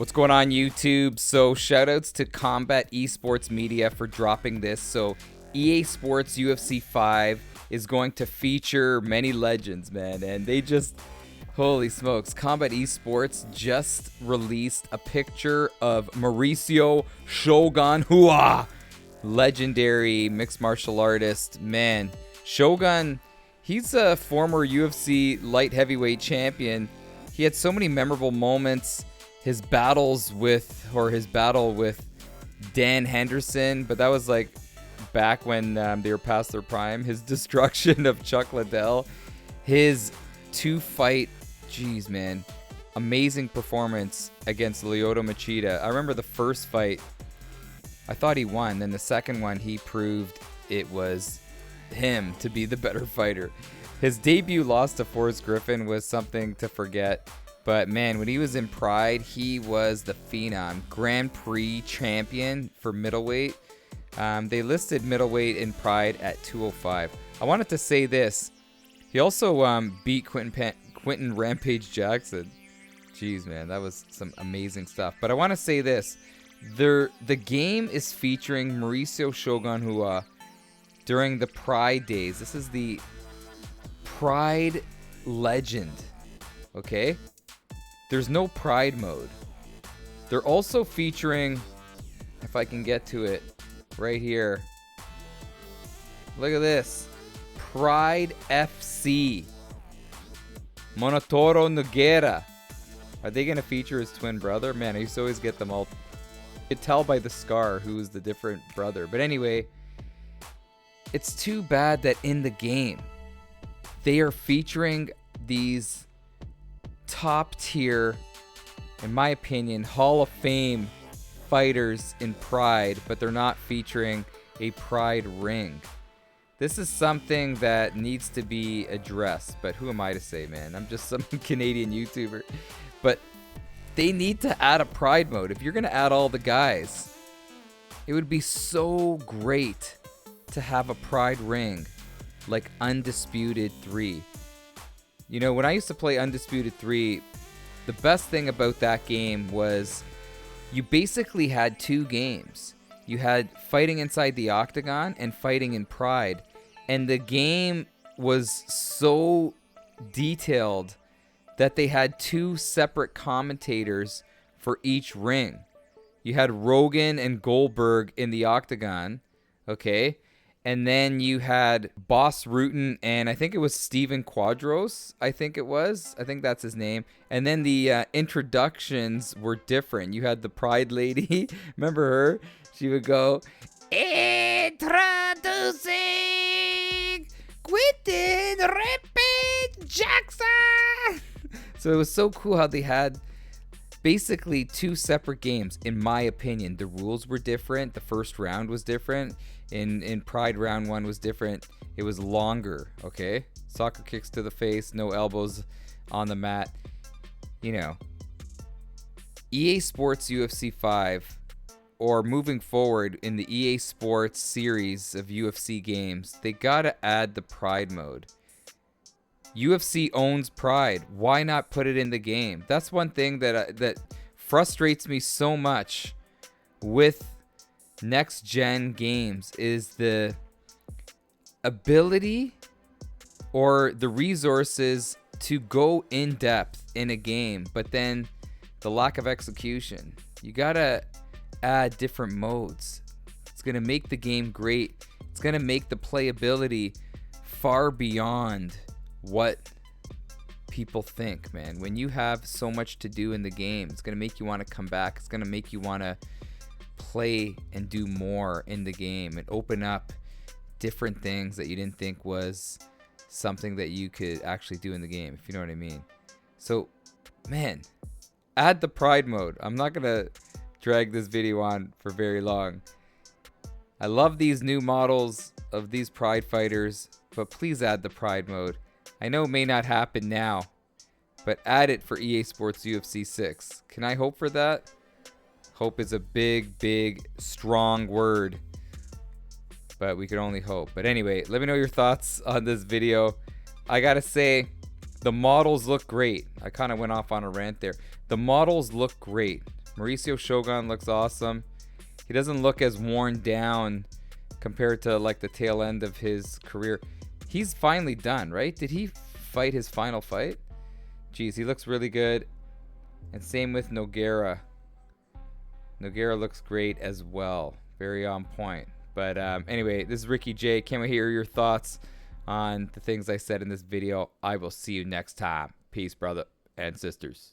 What's going on, YouTube? So shoutouts to Combat Esports Media for dropping this. So EA Sports UFC 5 is going to feature many legends, man, and they just, holy smokes, Combat Esports just released a picture of Mauricio Shogun Hua, legendary mixed martial artist. Man, Shogun, he's a former UFC light heavyweight champion. He had so many memorable moments. His battle with Dan Henderson, but that was like back when they were past their prime. His destruction of Chuck Liddell, his two-fight, geez, man, amazing performance against Lyoto Machida. I remember the first fight, I thought he won. Then the second one, he proved it was him to be the better fighter. His debut loss to Forrest Griffin was something to forget. But man, when he was in Pride, he was the phenom. Grand Prix champion for middleweight. They listed middleweight in Pride at 205. I wanted to say this. He also beat Quentin Rampage Jackson. Jeez, man, that was some amazing stuff. But I want to say this. The game is featuring Mauricio Shogun Hua during the Pride days. This is the Pride legend. Okay? There's no Pride mode. They're also featuring, if I can get to it, right here. Look at this. Pride FC. Monotoro Nogueira. Are they going to feature his twin brother? Man, I used to always get them all. You could tell by the scar who's the different brother. But anyway, it's too bad that in the game, they are featuring these top tier, in my opinion, Hall of Fame fighters in Pride, but they're not featuring a Pride ring. This is something that needs to be addressed, but who am I to say, man? I'm just some Canadian YouTuber. But they need to add a Pride mode. If you're going to add all the guys, it would be so great to have a Pride ring like Undisputed 3. You know, when I used to play Undisputed 3, the best thing about that game was you basically had two games. You had fighting inside the octagon and fighting in Pride. And the game was so detailed that they had two separate commentators for each ring. You had Rogan and Goldberg in the octagon, okay? And then you had Boss Rutan and I think it was Steven Quadros. I think that's his name. And then the introductions were different. You had the Pride lady. Remember her? She would go, "Introducing Quentin Rampage Jackson." So it was so cool how they had basically two separate games. In my opinion, the rules were different. The first round was different. In Pride, round 1 was different. It was longer, okay? Soccer kicks to the face, no elbows on the mat. You know, EA Sports UFC 5, or moving forward in the EA Sports series of UFC games, they gotta add the Pride mode. UFC owns Pride. Why not put it in the game? That's one thing that frustrates me so much with next gen games, is the ability or the resources to go in depth in a game, but then the lack of execution. You gotta add different modes. It's gonna make the game great. It's gonna make the playability far beyond what people think, man. When you have so much to do in the game, it's gonna make you want to come back. It's gonna make you want to play and do more in the game and open up different things that you didn't think was something that you could actually do in the game, if you know what I mean. So, man, add the Pride mode. I'm not gonna drag this video on for very long. I love these new models of these Pride fighters, but please add the Pride mode. I know it may not happen now, but add it for EA Sports UFC 6. Can I hope for that? Hope is a big, big, strong word, but we can only hope. But anyway, let me know your thoughts on this video. I gotta say, the models look great. I kind of went off on a rant there. The models look great. Mauricio Shogun looks awesome. He doesn't look as worn down compared to like the tail end of his career. He's finally done, right? Did he fight his final fight? Jeez, he looks really good. And same with Nogueira. Nogueira looks great as well. Very on point. But anyway, this is Ricky J. Can't wait to hear your thoughts on the things I said in this video. I will see you next time. Peace, brother and sisters.